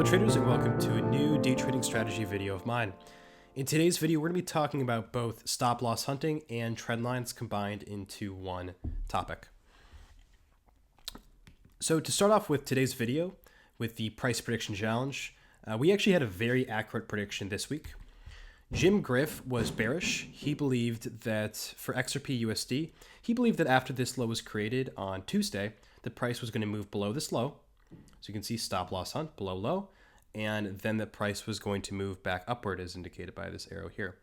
Hello traders, and welcome to a new day trading strategy video of mine. In today's video, we're going to be talking about both stop loss hunting and trend lines combined into one topic. So to start off with today's video, with the price prediction challenge, we actually had a very accurate prediction this week. Jim Griff was bearish. He believed that for XRP USD, he believed that after this low was created on Tuesday, the price was going to move below this low. So you can see stop loss hunt below low, and then the price was going to move back upward as indicated by this arrow here.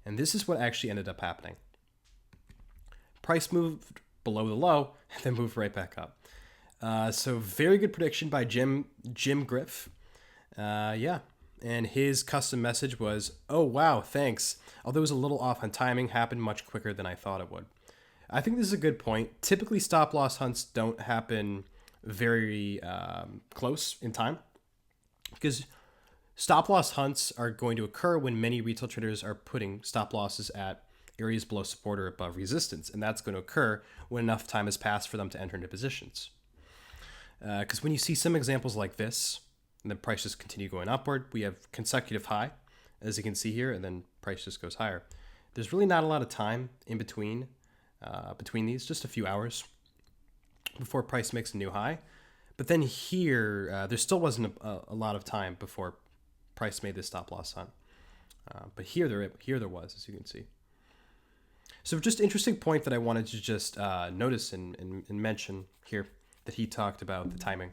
And this is what actually ended up happening. Price moved below the low and then moved right back up. So very good prediction by Jim Griff. Yeah. And his custom message was, "Oh, wow, thanks. Although it was a little off on timing, happened much quicker than I thought it would." I think this is a good point. Typically, stop loss hunts don't happen very close in time, because stop loss hunts are going to occur when many retail traders are putting stop losses at areas below support or above resistance. And that's going to occur when enough time has passed for them to enter into positions. Because when you see some examples like this, and then price just continue going upward, we have consecutive high, as you can see here, and then price just goes higher. There's really not a lot of time in between these, just a few hours before price makes a new high. But then here, there still wasn't a lot of time before price made this stop loss hunt. But here there was, as you can see. So just interesting point that I wanted to just notice and mention here, that he talked about the timing.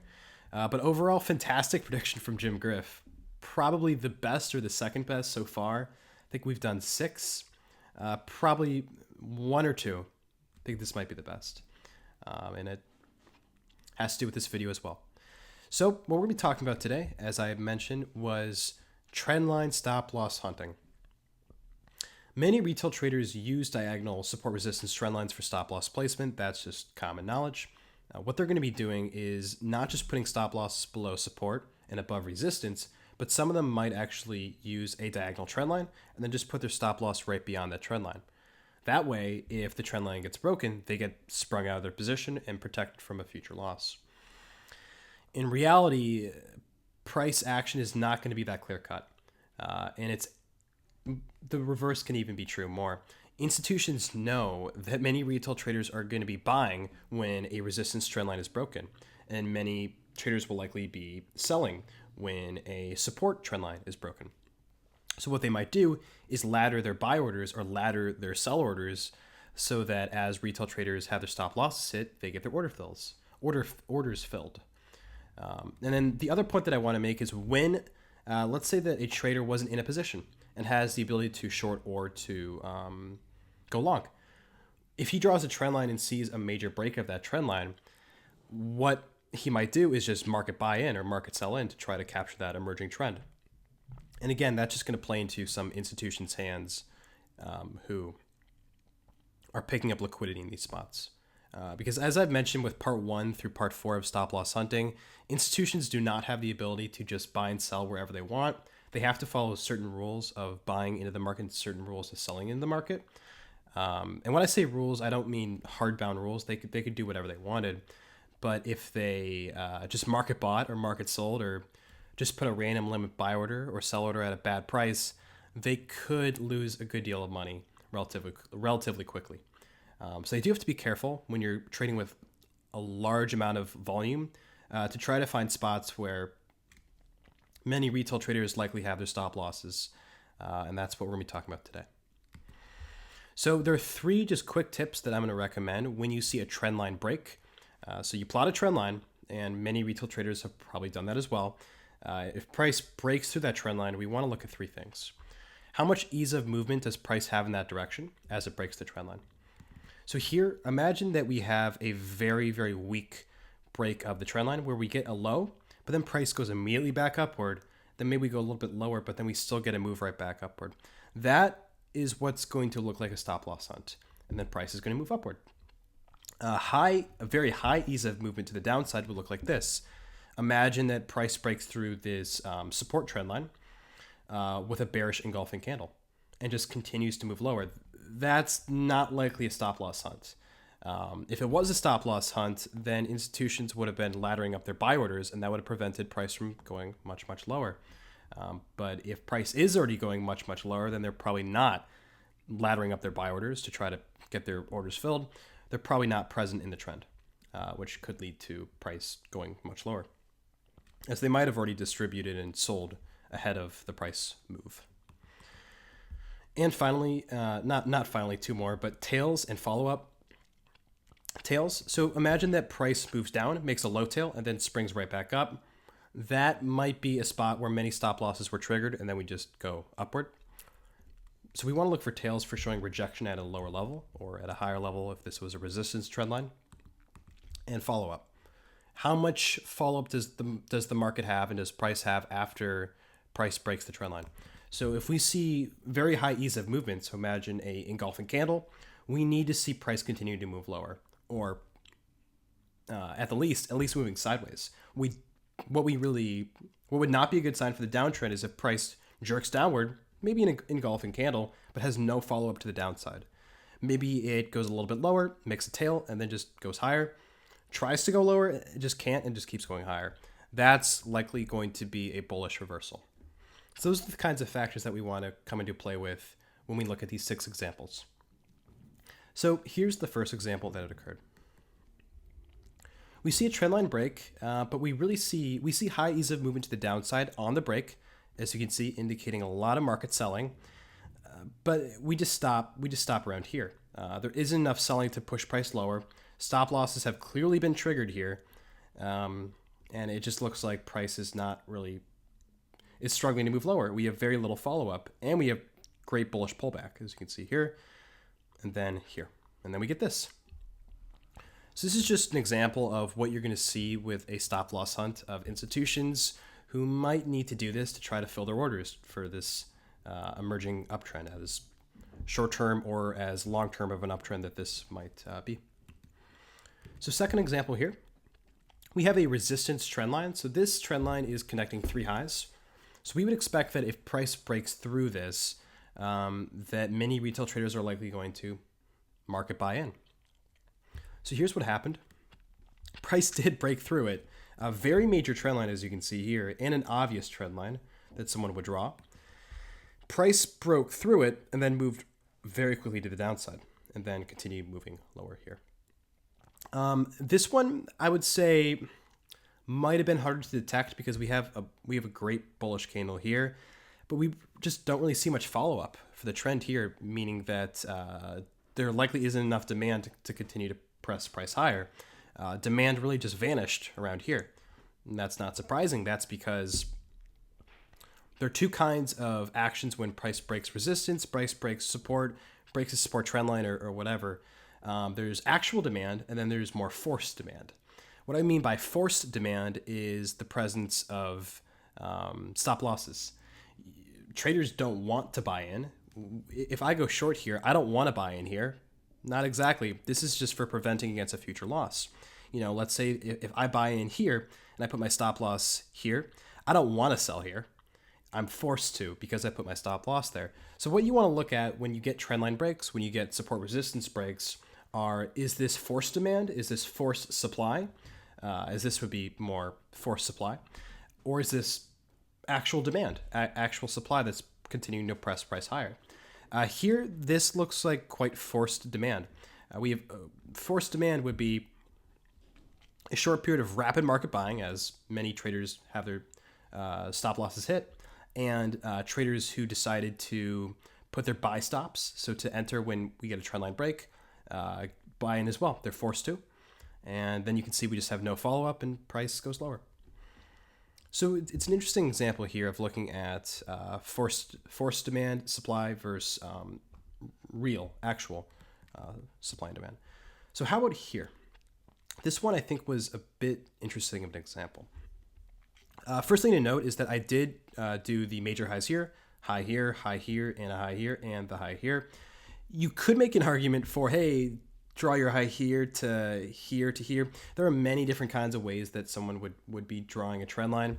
But overall, fantastic prediction from Jim Griff. Probably the best or the second best so far. I think we've done 6. Probably 1 or 2. I think this might be the best. And it has to do with this video as well. So what we're going to be talking about today, as I mentioned, was trendline stop loss hunting. Many retail traders use diagonal support resistance trend lines for stop loss placement. That's just common knowledge. What they're going to be doing is not just putting stop losses below support and above resistance, but some of them might actually use a diagonal trend line and then just put their stop loss right beyond that trend line. That way, if the trend line gets broken, they get sprung out of their position and protected from a future loss. In reality, price action is not going to be that clear cut. And the reverse can even be true more. Institutions know that many retail traders are going to be buying when a resistance trend line is broken. And many traders will likely be selling when a support trend line is broken. So what they might do is ladder their buy orders or ladder their sell orders so that as retail traders have their stop losses hit, they get their orders filled. And then the other point that I want to make is when, let's say that a trader wasn't in a position and has the ability to short or to go long. If he draws a trend line and sees a major break of that trend line, what he might do is just market buy in or market sell in to try to capture that emerging trend. And again, that's just going to play into some institutions' hands who are picking up liquidity in these spots. Because as I've mentioned with part 1 through part 4 of stop loss hunting, institutions do not have the ability to just buy and sell wherever they want. They have to follow certain rules of buying into the market and certain rules of selling into the market. And when I say rules, I don't mean hardbound rules. They could do whatever they wanted. But if they just market bought or market sold or just put a random limit buy order or sell order at a bad price, they could lose a good deal of money relatively quickly. So you do have to be careful when you're trading with a large amount of volume to try to find spots where many retail traders likely have their stop losses. And that's what we're going to be talking about today. So there are 3 just quick tips that I'm going to recommend when you see a trend line break. So you plot a trend line, and many retail traders have probably done that as well. If price breaks through that trend line, we want to look at 3 things. How much ease of movement does price have in that direction as it breaks the trend line? So here, imagine that we have a very, very weak break of the trend line where we get a low, but then price goes immediately back upward. Then maybe we go a little bit lower, but then we still get a move right back upward. That is what's going to look like a stop loss hunt. And then price is going to move upward. A very high ease of movement to the downside would look like this. Imagine that price breaks through this support trend line with a bearish engulfing candle and just continues to move lower. That's not likely a stop loss hunt. If it was a stop loss hunt, then institutions would have been laddering up their buy orders, and that would have prevented price from going much, much lower. But if price is already going much, much lower, then they're probably not laddering up their buy orders to try to get their orders filled. They're probably not present in the trend, which could lead to price going much lower, as they might have already distributed and sold ahead of the price move. And finally, not finally, two more, but tails and follow-up. Tails. So imagine that price moves down, makes a low tail, and then springs right back up. That might be a spot where many stop losses were triggered, and then we just go upward. So we want to look for tails for showing rejection at a lower level or at a higher level if this was a resistance trend line. And follow-up. How much follow-up does the market have and does price have after price breaks the trend line? So if we see very high ease of movement, so imagine a engulfing candle, we need to see price continue to move lower, or at least moving sideways. What would not be a good sign for the downtrend is if price jerks downward, maybe an engulfing candle, but has no follow-up to the downside. Maybe it goes a little bit lower, makes a tail, and then just goes higher. Tries to go lower, it just can't, and just keeps going higher. That's likely going to be a bullish reversal. So those are the kinds of factors that we want to come into play with when we look at these 6 examples. So here's the first example that had occurred. We see a trendline break, but we see high ease of movement to the downside on the break, as you can see, indicating a lot of market selling. But we just stop around here. There isn't enough selling to push price lower. Stop losses have clearly been triggered here, and it just looks like price is struggling to move lower. We have very little follow-up, and we have great bullish pullback, as you can see here, and then here. And then we get this. So this is just an example of what you're going to see with a stop-loss hunt of institutions who might need to do this to try to fill their orders for this emerging uptrend, as short-term or as long-term of an uptrend that this might be. So second example here, we have a resistance trend line. So this trend line is connecting 3 highs. So we would expect that if price breaks through this, that many retail traders are likely going to market buy in. So here's what happened. Price did break through it. A very major trend line, as you can see here, and an obvious trend line that someone would draw. Price broke through it and then moved very quickly to the downside and then continued moving lower here. This one, I would say, might have been harder to detect because we have a great bullish candle here, but we just don't really see much follow-up for the trend here, meaning that there likely isn't enough demand to continue to press price higher. Demand really just vanished around here. And that's not surprising. That's because there are 2 kinds of actions when price breaks resistance, price breaks support, breaks a support trend line or whatever. There's actual demand, and then there's more forced demand. What I mean by forced demand is the presence of stop losses. Traders don't want to buy in. If I go short here, I don't want to buy in here. Not exactly. This is just for preventing against a future loss. Let's say if I buy in here and I put my stop loss here, I don't want to sell here. I'm forced to because I put my stop loss there. So what you want to look at when you get trendline breaks, when you get support resistance breaks, is this forced demand? Is this forced supply? As this would be more forced supply. Or is this actual demand, actual supply that's continuing to press price higher? Here, this looks like quite forced demand. We have forced demand would be a short period of rapid market buying as many traders have their stop losses hit, and traders who decided to put their buy stops, so to enter when we get a trendline break, buy in as well. They're forced to. And then you can see we just have no follow-up and price goes lower. So it's an interesting example here of looking at forced demand, supply versus actual supply and demand. So how about here? This one I think was a bit interesting of an example. First thing to note is that I did do the major highs here, and a high here, and the high here. You could make an argument for, hey, draw your high here to here to here. There are many different kinds of ways that someone would be drawing a trend line.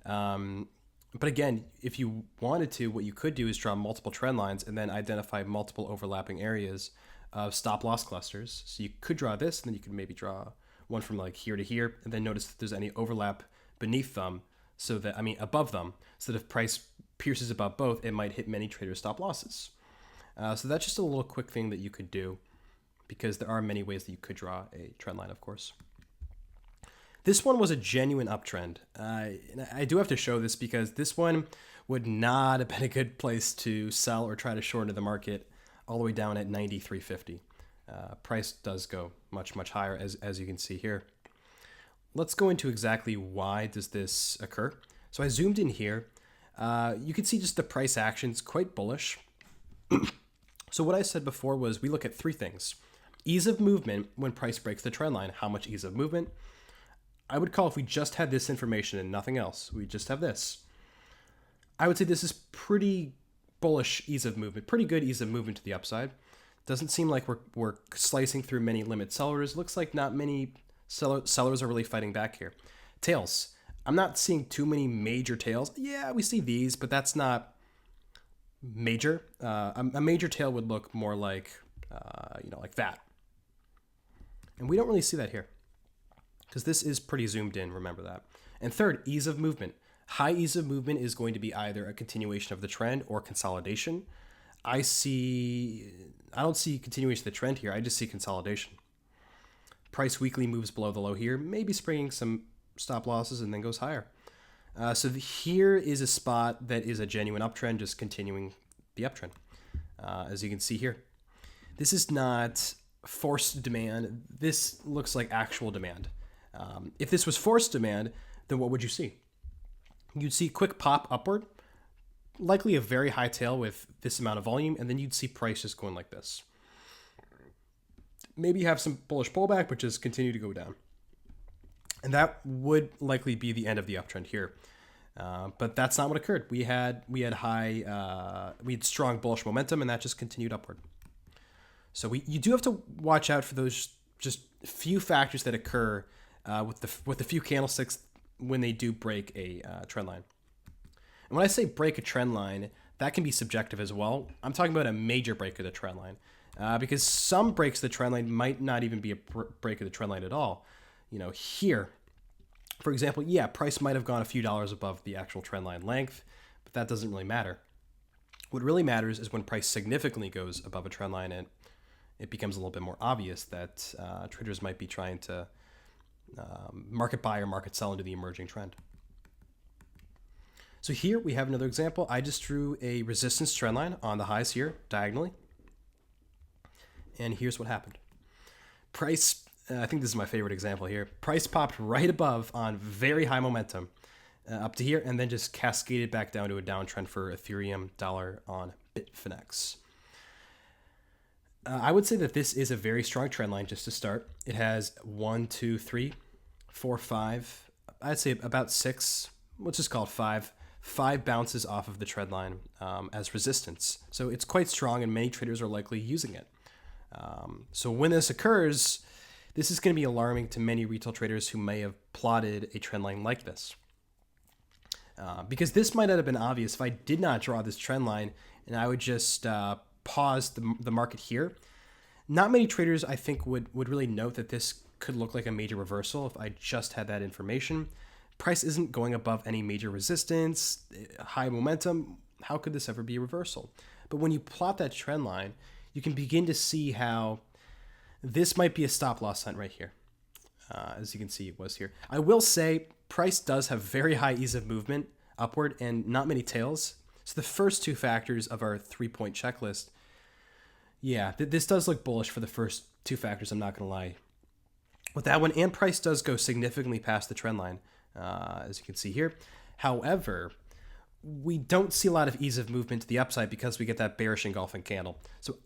But again, if you wanted to, what you could do is draw multiple trend lines and then identify multiple overlapping areas of stop loss clusters. So you could draw this, and then you could maybe draw one from like here to here, and then notice if there's any overlap beneath them, above them, so that if price pierces above both, it might hit many traders' stop losses. So that's just a little quick thing that you could do, because there are many ways that you could draw a trend line, of course. This one was a genuine uptrend. And I do have to show this because this one would not have been a good place to sell or try to short into the market all the way down at 93.50. Price does go much, much higher, as you can see here. Let's go into exactly why does this occur. So I zoomed in here. You can see just the price action's quite bullish. So what I said before was we look at three things. Ease of movement when price breaks the trend line. How much ease of movement? I would call, if we just had this information and nothing else, we just have this, I would say this is pretty bullish ease of movement, pretty good ease of movement to the upside. Doesn't seem like we're slicing through many limit sellers. Looks like not many sellers are really fighting back here. Tails. I'm not seeing too many major tails. Yeah, we see these, but that's not major. A major tail would look more like, like that. And we don't really see that here, because this is pretty zoomed in, remember that. And third, ease of movement. High ease of movement is going to be either a continuation of the trend or consolidation. I don't see continuation of the trend here, I just see consolidation. Price weekly moves below the low here, maybe springing some stop losses and then goes higher. So here is a spot that is a genuine uptrend, just continuing the uptrend, as you can see here. This is not forced demand. This looks like actual demand. If this was forced demand, then what would you see? You'd see quick pop upward, likely a very high tail with this amount of volume, and then you'd see prices going like this. Maybe you have some bullish pullback, but just continue to go down. And that would likely be the end of the uptrend here. But that's not what occurred. We had strong bullish momentum, and that just continued upward. So you do have to watch out for those just few factors that occur with the few candlesticks when they do break a trend line. And when I say break a trend line, that can be subjective as well. I'm talking about a major break of the trend line, because some breaks of the trend line might not even be a break of the trend line at all. Here, for example, yeah, price might have gone a few dollars above the actual trend line length, but that doesn't really matter. What really matters is when price significantly goes above a trend line, and it becomes a little bit more obvious that traders might be trying to market buy or market sell into the emerging trend. So here we have another example. I just drew a resistance trend line on the highs here, diagonally. And here's what happened. Price, I think this is my favorite example here. Price popped right above on very high momentum up to here, and then just cascaded back down to a downtrend for Ethereum, dollar on Bitfinex. I would say that this is a very strong trend line just to start. It has 1, 2, 3, 4, 5. I'd say about 6. Let's just call it 5. 5 bounces off of the trend line as resistance. So it's quite strong, and many traders are likely using it. So when this occurs, this is going to be alarming to many retail traders who may have plotted a trend line like this. Because this might not have been obvious if I did not draw this trend line and I would just pause the market here. Not many traders, I think, would really note that this could look like a major reversal if I just had that information. Price isn't going above any major resistance, high momentum. How could this ever be a reversal? But when you plot that trend line, you can begin to see how this might be a stop loss sign right here. As you can see, it was here. I will say price does have very high ease of movement upward and not many tails. So the first two factors of our 3-point checklist, yeah, this does look bullish for the first two factors, I'm not going to lie. With that one, and price does go significantly past the trend line, as you can see here. However, we don't see a lot of ease of movement to the upside because we get that bearish engulfing candle. So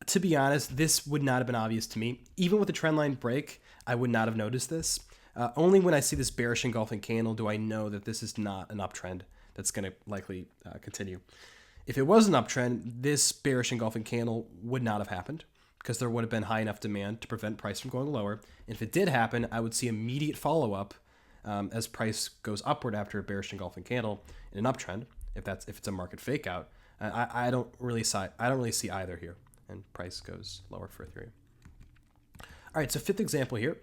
to be honest, this would not have been obvious to me. Even with the trend line break, I would not have noticed this. Only when I see this bearish engulfing candle do I know that this is not an uptrend that's going to likely continue. If it was an uptrend, this bearish engulfing candle would not have happened because there would have been high enough demand to prevent price from going lower. And if it did happen, I would see immediate follow-up as price goes upward after a bearish engulfing candle in an uptrend. If it's a market fake out, I don't really see either here. and price goes lower for Ethereum. All right, so fifth example here.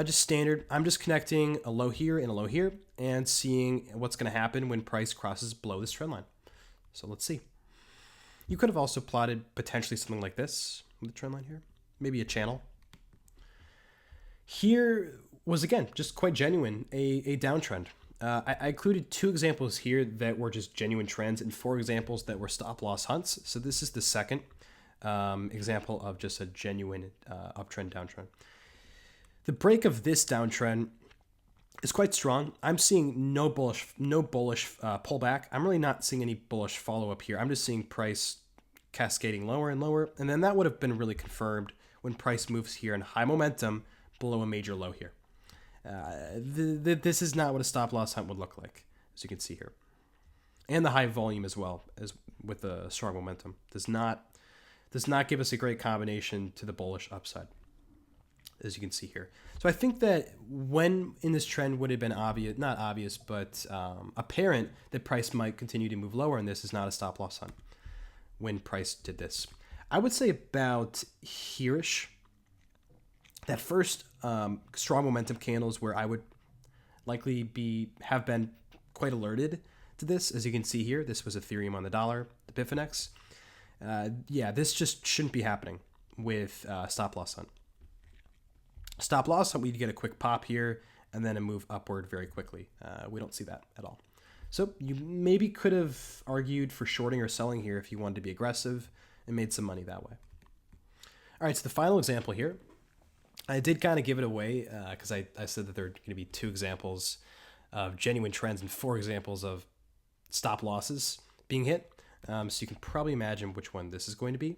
Just standard. I'm just connecting a low here and a low here and seeing what's going to happen when price crosses below this trend line. So let's see. You could have also plotted potentially something like this with the trend line here, maybe a channel. Here was, again, just quite genuine, a downtrend. I included 2 examples here that were just genuine trends and 4 examples that were stop loss hunts. So this is the second example of just a genuine uptrend, downtrend. The break of this downtrend is quite strong. I'm seeing no bullish pullback. I'm really not seeing any bullish follow-up here. I'm just seeing price cascading lower and lower. And then that would have been really confirmed when price moves here in high momentum below a major low here. This is not what a stop loss hunt would look like, as you can see here. And the high volume as well, as with the strong momentum, does not give us a great combination to the bullish upside, as you can see here. So I think that when in this trend would have been obvious, not obvious, but apparent that price might continue to move lower, and this is not a stop loss hunt when price did this. I would say about here-ish. That first strong momentum candles where I would likely have been quite alerted to this. As you can see here, this was Ethereum on the dollar, the Bitfinex. Yeah, this just shouldn't be happening with stop loss hunt. Stop loss hunt, we'd get a quick pop here and then a move upward very quickly. We don't see that at all. So you maybe could have argued for shorting or selling here if you wanted to be aggressive and made some money that way. All right, so the final example here. I did kind of give it away because I said that there are going to be 2 examples of genuine trends and 4 examples of stop losses being hit. So you can probably imagine which one this is going to be.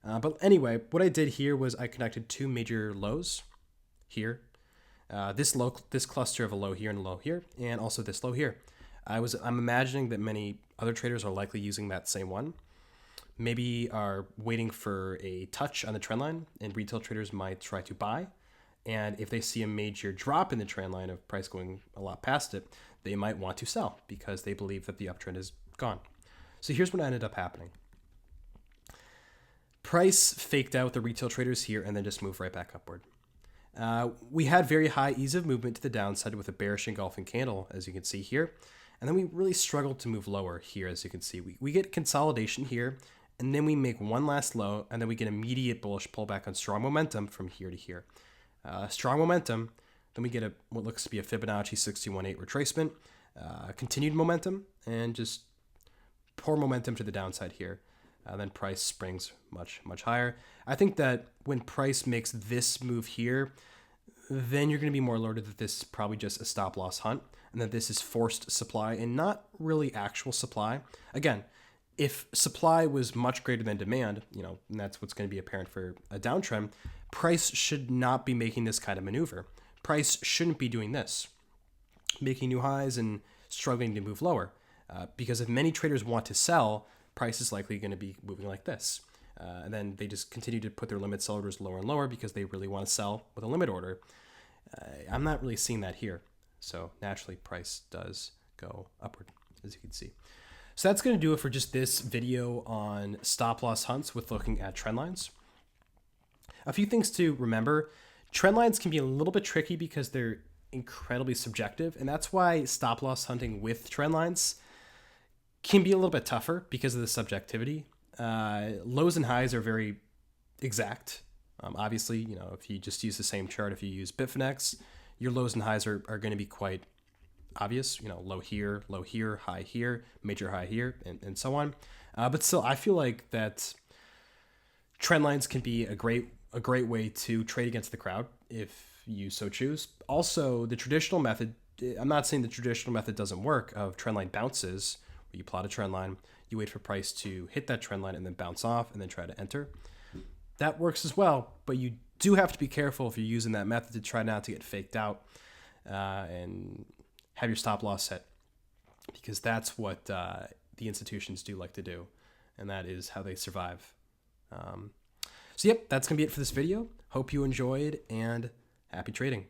But anyway, what I did here was I connected 2 major lows here. This cluster of a low here and a low here, and also this low here. I'm imagining that many other traders are likely using that same one. Maybe are waiting for a touch on the trend line, and retail traders might try to buy. And if they see a major drop in the trend line of price going a lot past it, they might want to sell because they believe that the uptrend is gone. So here's what ended up happening. Price faked out the retail traders here and then just moved right back upward. We had very high ease of movement to the downside with a bearish engulfing candle, as you can see here. And then we really struggled to move lower here, as you can see. We get consolidation here, and then we make one last low, and then we get immediate bullish pullback on strong momentum from here to here. Strong momentum, then we get what looks to be a Fibonacci 61.8 retracement, continued momentum, and just poor momentum to the downside here. Then price springs much, much higher. I think that when price makes this move here, then you're going to be more alerted that this is probably just a stop loss hunt and that this is forced supply and not really actual supply. Again, if supply was much greater than demand, and that's what's going to be apparent for a downtrend, price should not be making this kind of maneuver. Price shouldn't be doing this, making new highs and struggling to move lower. Because if many traders want to sell, price is likely going to be moving like this. And then they just continue to put their limit orders lower and lower because they really want to sell with a limit order. I'm not really seeing that here. So naturally, price does go upward, as you can see. So that's going to do it for just this video on stop loss hunts with looking at trend lines. A few things to remember. Trend lines can be a little bit tricky because they're incredibly subjective. And that's why stop loss hunting with trend lines can be a little bit tougher because of the subjectivity. Lows and highs are very exact. Obviously, if you just use the same chart, if you use Bitfinex, your lows and highs are going to be quite obvious. Low here, high here, major high here, and so on. But still, I feel like that trend lines can be a great way to trade against the crowd if you so choose. Also, the traditional method, I'm not saying the traditional method doesn't work, of trend line bounces, where you plot a trend line, you wait for price to hit that trend line and then bounce off and then try to enter. That works as well, but you do have to be careful if you're using that method to try not to get faked out and have your stop loss set, because that's what the institutions do like to do, and that is how they survive. So yep, that's going to be it for this video. Hope you enjoyed, and happy trading.